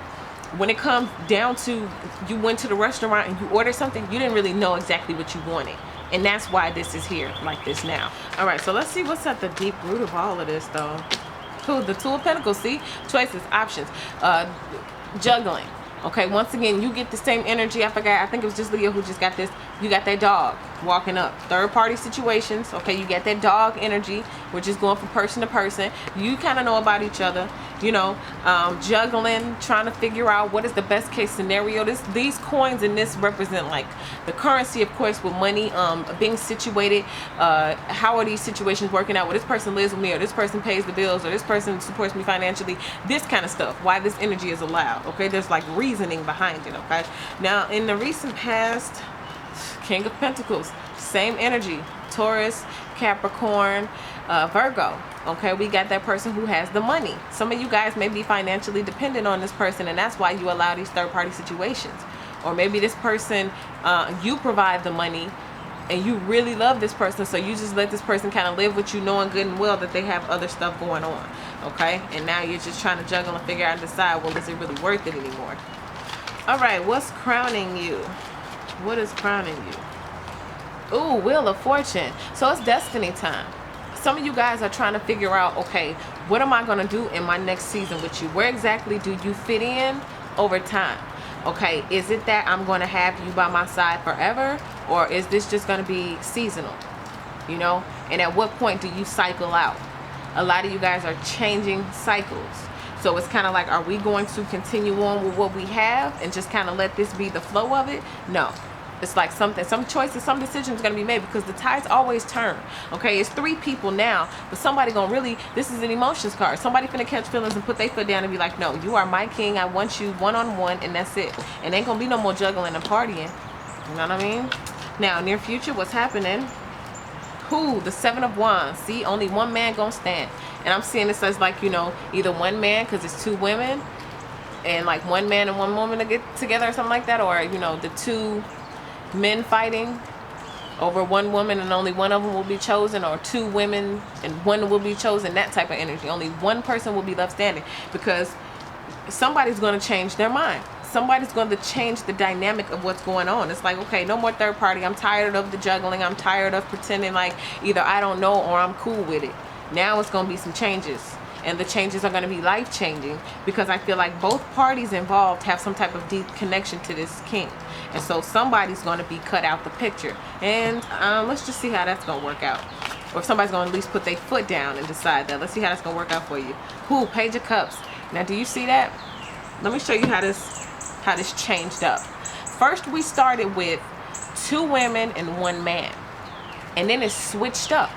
when it comes down to, you went to the restaurant and you ordered something, you didn't really know exactly what you wanted, and that's why this is here like this now. All right, so let's see what's at the deep root of all of this though. The 2 of Pentacles. See, choices, options, juggling. Okay, once again, you get the same energy. I forgot, I think it was just Leo who just got this. You got that dog walking up. Third party situations. Okay, you get that dog energy. We're just going from person to person. You kind of know about each other, you know, juggling, trying to figure out what is the best case scenario. These coins in this represent like the currency, of course, with money, being situated. How are these situations working out? Well, this person lives with me, or this person pays the bills, or this person supports me financially. This kind of stuff. Why this energy is allowed. Okay, there's like reasoning behind it. Okay, now in the recent past, King of Pentacles, same energy. Taurus, Capricorn, Virgo. Okay, we got that person who has the money. Some of you guys may be financially dependent on this person, and that's why you allow these third party situations. Or maybe this person, you provide the money and you really love this person, so you just let this person kind of live with you, knowing good and well that they have other stuff going on. Okay, and now you're just trying to juggle and figure out and decide, well, is it really worth it anymore? All right, what's crowning you? What is crowning you? Ooh, Wheel of Fortune. So it's destiny time. Some of you guys are trying to figure out, okay, what am I going to do in my next season with you? Where exactly do you fit in over time? Okay, is it that I'm going to have you by my side forever, or is this just going to be seasonal? You know, and at what point do you cycle out? A lot of you guys are changing cycles. So it's kind of like, are we going to continue on with what we have and just kind of let this be the flow of it? No. It's like some choices, some decisions going to be made, because the tides always turn. Okay, it's 3 people now, but somebody going to really, this is an emotions card. Somebody finna catch feelings and put their foot down and be like, no, you are my king. I want you one-on-one, and that's it. And ain't going to be no more juggling and partying. You know what I mean? Now, near future, what's happening? Who? The 7 of Wands. See, only one man going to stand. And I'm seeing this as like, you know, either one man, because it's 2 women, and like one man and one woman to get together or something like that, or, you know, the 2 men fighting over one woman and only one of them will be chosen, or 2 women and one will be chosen. That type of energy. Only one person will be left standing, because somebody's going to change their mind. somebody's going to change the dynamic of what's going on. It's like, okay, no more third party. I'm tired of the juggling. I'm tired of pretending like either I don't know or I'm cool with it. Now it's going to be some changes. And the changes are going to be life-changing, because I feel like both parties involved have some type of deep connection to this king. And so somebody's going to be cut out the picture. And let's just see how that's going to work out. Or if somebody's going to at least put their foot down and decide that. Let's see how that's going to work out for you. Who? Page of Cups. Now, do you see that? Let me show you how this changed up. First, we started with 2 women and 1 man. And then it switched up.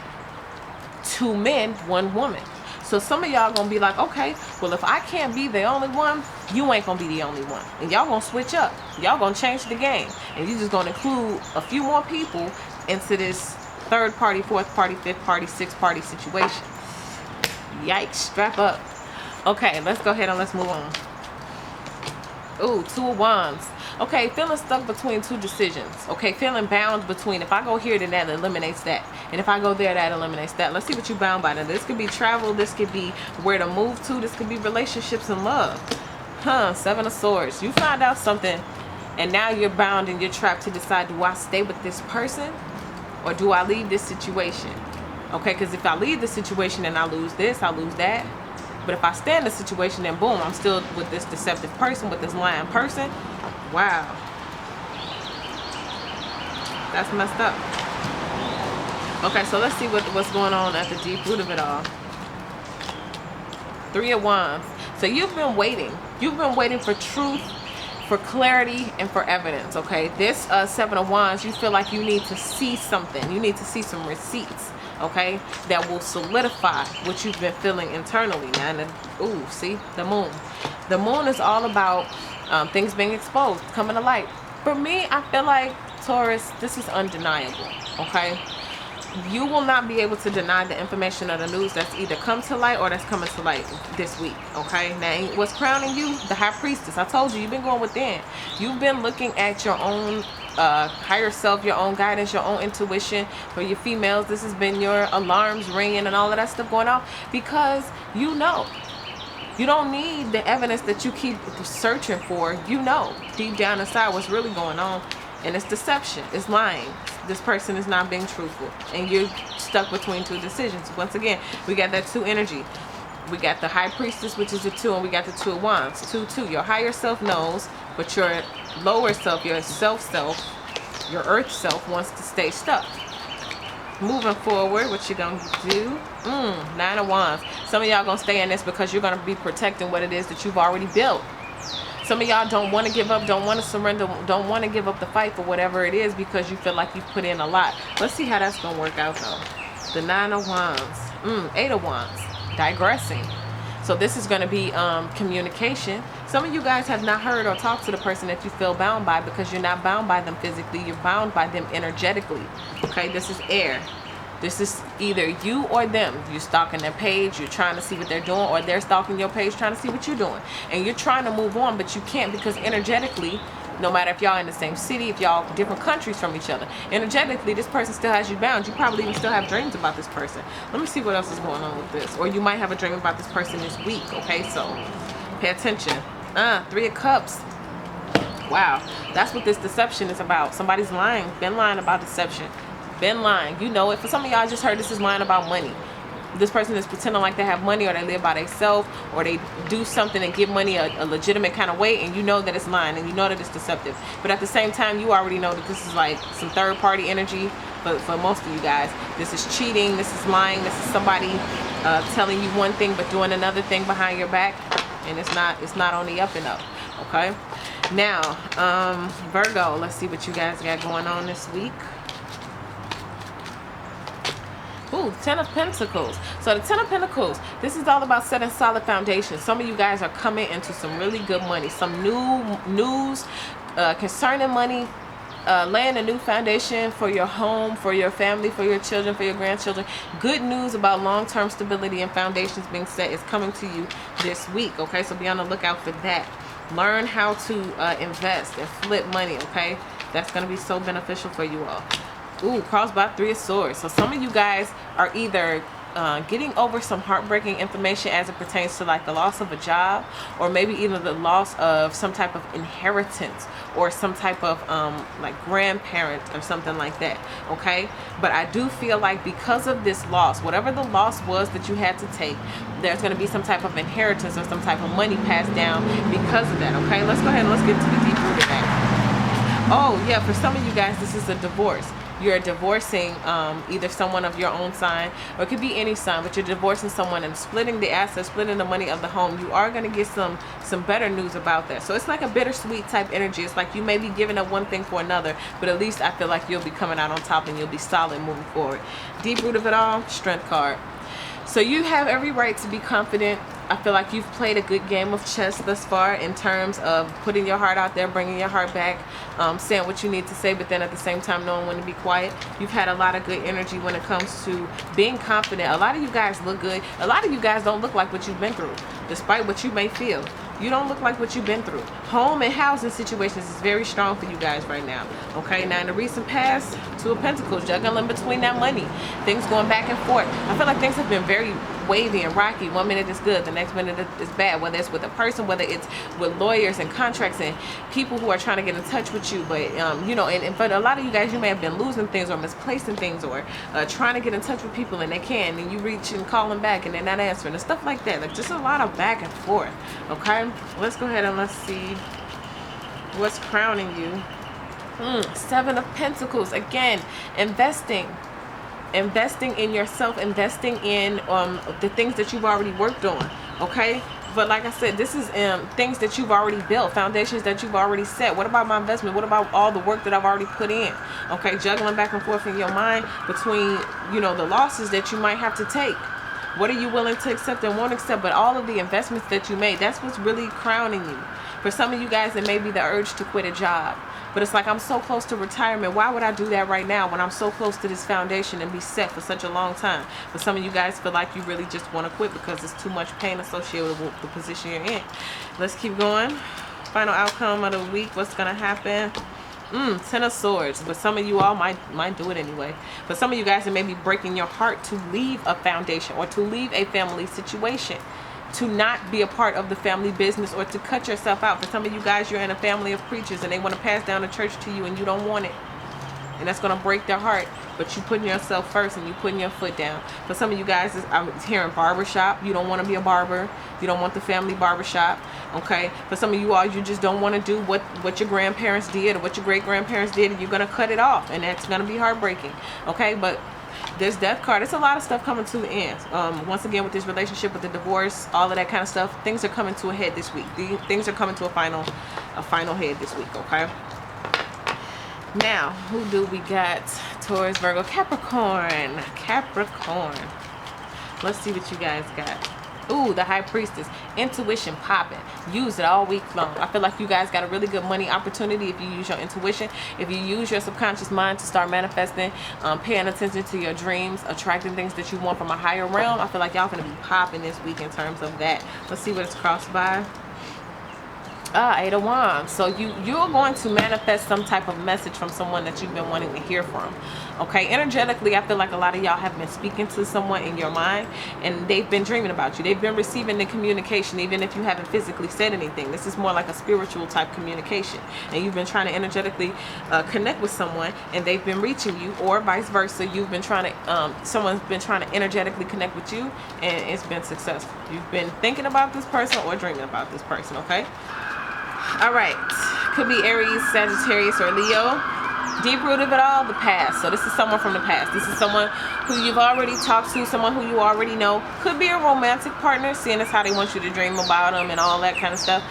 2 men, 1 woman. So some of y'all gonna be like, okay, well, if I can't be the only one, you ain't gonna be the only one. And y'all gonna switch up. Y'all gonna change the game. And you just gonna include a few more people into this 3rd party, 4th party, 5th party, 6th party situation. Yikes, strap up. Okay, let's go ahead and let's move on. Ooh, 2 of Wands. Okay, feeling stuck between 2 decisions. Okay, feeling bound between, if I go here, then that eliminates that. And if I go there, that eliminates that. Let's see what you're bound by. Now, this could be travel. This could be where to move to. This could be relationships and love. 7 of Swords. You find out something, and now you're bound and you're trapped to decide, do I stay with this person or do I leave this situation? Okay, because if I leave the situation, then I lose this, I lose that. But if I stay in the situation, then boom, I'm still with this deceptive person, with this lying person. Wow. That's messed up. Okay, so let's see what's going on at the deep root of it all. 3 of Wands. So you've been waiting. You've been waiting for truth, for clarity, and for evidence, okay? This 7 of Wands, you feel like you need to see something. You need to see some receipts, okay, that will solidify what you've been feeling internally. Now, ooh, see, the moon. The moon is all about things being exposed, coming to light. For me, I feel like, Taurus, this is undeniable, okay? You will not be able to deny the information or the news that's either come to light or that's coming to light this week, okay? Now, what's crowning you? The High Priestess. I told you, you've been going within. You've been looking at your own higher self, your own guidance, your own intuition. For your females, this has been your alarms ringing and all of that stuff going off, because you know. You don't need the evidence that you keep searching for. You know deep down inside what's really going on. And it's deception. It's lying. This person is not being truthful. And you're stuck between 2 decisions. Once again, we got that 2 energy. We got the High Priestess, which is a 2, and we got the 2 of Wands. 2. Your higher self knows, but your lower self, your self, your earth self wants to stay stuck. Moving forward, what you gonna do? 9 of Wands. Some of y'all gonna stay in this because you're gonna be protecting what it is that you've already built. Some of y'all don't want to give up, don't want to surrender, don't want to give up the fight for whatever it is, because you feel like you've put in a lot. Let's see how that's gonna work out though. The 9 of Wands. 8 of Wands. Digressing. So this is going to be communication. Some of you guys have not heard or talked to the person that you feel bound by, because you're not bound by them physically. You're bound by them energetically. Okay, this is air. This is either you or them. You're stalking their page. You're trying to see what they're doing, or they're stalking your page trying to see what you're doing. And you're trying to move on, but you can't, because energetically, no matter if y'all in the same city, if y'all different countries from each other, energetically, this person still has you bound. You probably even still have dreams about this person. Let me see what else is going on with this. Or you might have a dream about this person this week. Okay, so pay attention. 3 of Cups. Wow, that's what this deception is about. Somebody's lying, been lying about deception, been lying. You know it. For some of y'all, I just heard this is lying about money. This person is pretending like they have money, or they live by themselves, or they do something and give money a legitimate kind of way, and you know that it's lying, and you know that it's deceptive. But at the same time, you already know that this is like some third party energy. But for most of you guys, this is cheating, this is lying, this is somebody telling you one thing but doing another thing behind your back, and it's not on the up and up. Okay, now Virgo, let's see what you guys got going on this week. Ooh, 10 of Pentacles. So the 10 of Pentacles, this is all about setting solid foundations. Some of you guys are coming into some really good money, some new news concerning money, laying a new foundation for your home, for your family, for your children, for your grandchildren. Good news about long-term stability and foundations being set is coming to you this week. Okay, so be on the lookout for that. Learn how to invest and flip money. Okay, that's going to be so beneficial for you all. Ooh, crossed by 3 of Swords. So some of you guys are either getting over some heartbreaking information as it pertains to like the loss of a job, or maybe even the loss of some type of inheritance or some type of like grandparent or something like that. Okay, but I do feel like because of this loss, whatever the loss was that you had to take, there's going to be some type of inheritance or some type of money passed down because of that. Okay, let's go ahead and let's get to the deep root of that. Oh yeah, for some of you guys, this is a divorce. You're divorcing either someone of your own sign, or it could be any sign, but you're divorcing someone and splitting the assets, splitting the money of the home. You are going to get some better news about that. So it's like a bittersweet type energy. It's like you may be giving up one thing for another, but at least I feel like you'll be coming out on top and you'll be solid moving forward. Deep root of it all, Strength card. So you have every right to be confident. I feel like you've played a good game of chess thus far in terms of putting your heart out there, bringing your heart back, saying what you need to say, but then at the same time knowing when to be quiet. You've had a lot of good energy when it comes to being confident. A lot of you guys look good. A lot of you guys don't look like what you've been through, despite what you may feel. You don't look like what you've been through. Home and housing situations is very strong for you guys right now. Okay, now in the recent past, Two of Pentacles, juggling between that money, things going back and forth. I feel like things have been very wavy and rocky. One minute it's good, the next minute it's bad, whether it's with a person, whether it's with lawyers and contracts and people who are trying to get in touch with you. But you know, and for a lot of you guys, you may have been losing things or misplacing things, or trying to get in touch with people and they can, and you reach and call them back and they're not answering and stuff like that. Like just a lot of back and forth. Okay, let's go ahead and let's see what's crowning you. Seven of Pentacles, again, investing in yourself, investing in the things that you've already worked on. Okay, but like I said, this is things that you've already built, foundations that you've already set. What about my investment? What about all the work that I've already put in? Okay, juggling back and forth in your mind between, you know, the losses that you might have to take. What are you willing to accept and won't accept? But all of the investments that you made, that's what's really crowning you. For some of you guys, it may be the urge to quit a job. But it's like, I'm so close to retirement. Why would I do that right now when I'm so close to this foundation and be set for such a long time? But some of you guys feel like you really just want to quit because there's too much pain associated with the position you're in. Let's keep going. Final outcome of the week. What's going to happen? Ten of Swords. But some of you all might do it anyway. But some of you guys, it may be breaking your heart to leave a foundation or to leave a family situation, to not be a part of the family business, or to cut yourself out. For some of you guys, you're in a family of preachers and they want to pass down the church to you and you don't want it. And that's going to break their heart. But you putting yourself first and you putting your foot down. For some of you guys, I'm hearing barbershop. You don't want to be a barber. You don't want the family barbershop. Okay. For some of you all, you just don't want to do what your grandparents did or what your great-grandparents did, and you're going to cut it off. And that's going to be heartbreaking. Okay. But this Death card, it's a lot of stuff coming to the end. Once again, with this relationship, with the divorce, all of that kind of stuff, things are coming to a head this week. Things are coming to a final head this week. Okay. Now, who do we got? Taurus, Virgo, Capricorn. Capricorn. Let's see what you guys got. Ooh, the High Priestess. Intuition popping. Use it all week long. I feel like you guys got a really good money opportunity if you use your intuition. If you use your subconscious mind to start manifesting, paying attention to your dreams, attracting things that you want from a higher realm. I feel like y'all gonna be popping this week in terms of that. Let's see what it's crossed by. Eight of Wands. So you're going to manifest some type of message from someone that you've been wanting to hear from. Okay, energetically, I feel like a lot of y'all have been speaking to someone in your mind and they've been dreaming about you. They've been receiving the communication even if you haven't physically said anything. This is more like a spiritual type communication, and you've been trying to energetically connect with someone and they've been reaching you, or vice versa. You've been trying to someone's been trying to energetically connect with you and it's been successful. You've been thinking about this person or dreaming about this person. Okay. All right, could be Aries, Sagittarius, or Leo. Deep root of it all, the past. So this is someone from the past. This is someone who you've already talked to, someone who you already know. Could be a romantic partner, seeing as how they want you to dream about them and all that kind of stuff.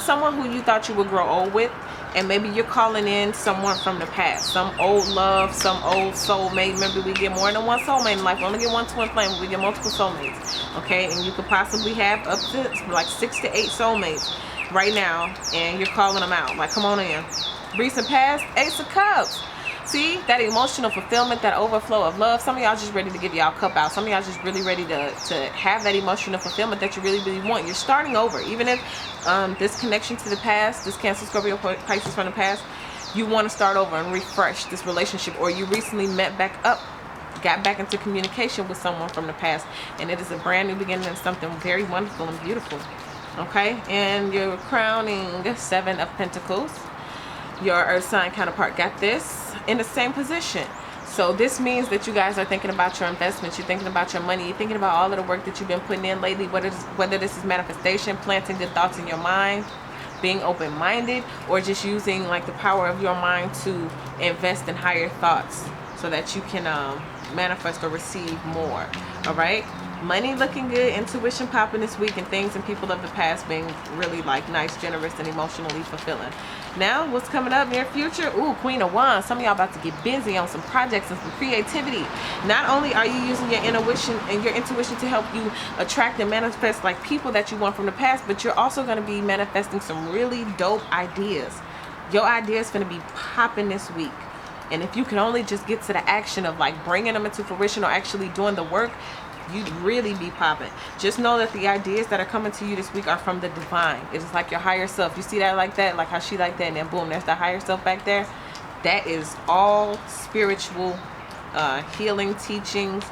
Someone who you thought you would grow old with, and maybe you're calling in someone from the past. Some old love, some old soulmate. Remember, we get more than one soulmate in life. We only get one twin flame, we get multiple soulmates. Okay, and you could possibly have up to like 6 to 8 soulmates right now, and you're calling them out like, come on in. Recent past, Ace of Cups. See, that emotional fulfillment, that overflow of love. Some of y'all just ready to give y'all cup out. Some of y'all just really ready to have that emotional fulfillment that you really, really want. You're starting over. Even if this connection to the past, this Cancer, Scorpio, Pisces from the past, you want to start over and refresh this relationship, or you recently met back up got back into communication with someone from the past, and it is a brand new beginning of something very wonderful and beautiful. Okay, and your crowning 7 of Pentacles, your earth sign counterpart got this in the same position. So this means that you guys are thinking about your investments, you're thinking about your money, you're thinking about all of the work that you've been putting in lately, whether this is manifestation, planting good thoughts in your mind, being open-minded, or just using like the power of your mind to invest in higher thoughts so that you can manifest or receive more. All right, money looking good, intuition popping this week, and things and people of the past being really like nice, generous, and emotionally fulfilling. Now what's coming up near future? Ooh, Queen of Wands. Some of y'all about to get busy on some projects and some creativity. Not only are you using your intuition to help you attract and manifest like people that you want from the past, but you're also going to be manifesting some really dope ideas. Your ideas going to be popping this week. And if you can only just get to the action of like bringing them into fruition or actually doing the work, you'd really be popping. Just know that the ideas that are coming to you this week are from the divine. It's like your higher self. You see that like that, like how she like that, and then boom, there's the higher self back there. That is all spiritual healing teachings,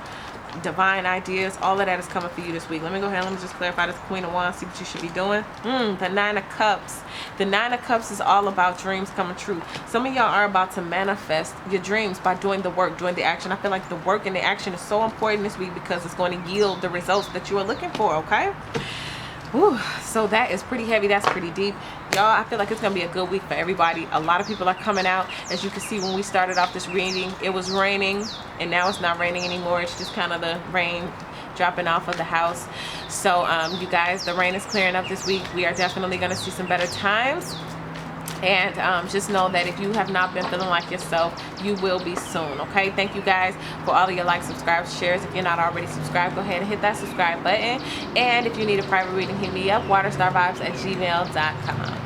divine ideas. All of that is coming for you this week. Let me go ahead and let me just clarify this Queen of Wands, see what you should be doing. The 9 of Cups. The 9 of Cups is all about dreams coming true. Some of y'all are about to manifest your dreams by doing the work, doing the action. I feel like the work and the action is so important this week because it's going to yield the results that you are looking for. Okay. Whew, so that is pretty heavy. That's pretty deep, y'all. I feel like it's gonna be a good week for everybody. A lot of people are coming out. As you can see, when we started off this reading, it was raining, and now it's not raining anymore. It's just kind of the rain dropping off of the house. So you guys, the rain is clearing up this week. We are definitely gonna see some better times. And just know that if you have not been feeling like yourself, you will be soon. Okay, thank you guys for all of your likes, subscribes, shares. If you're not already subscribed, go ahead and hit that subscribe button. And if you need a private reading, hit me up, waterstarvibes@gmail.com.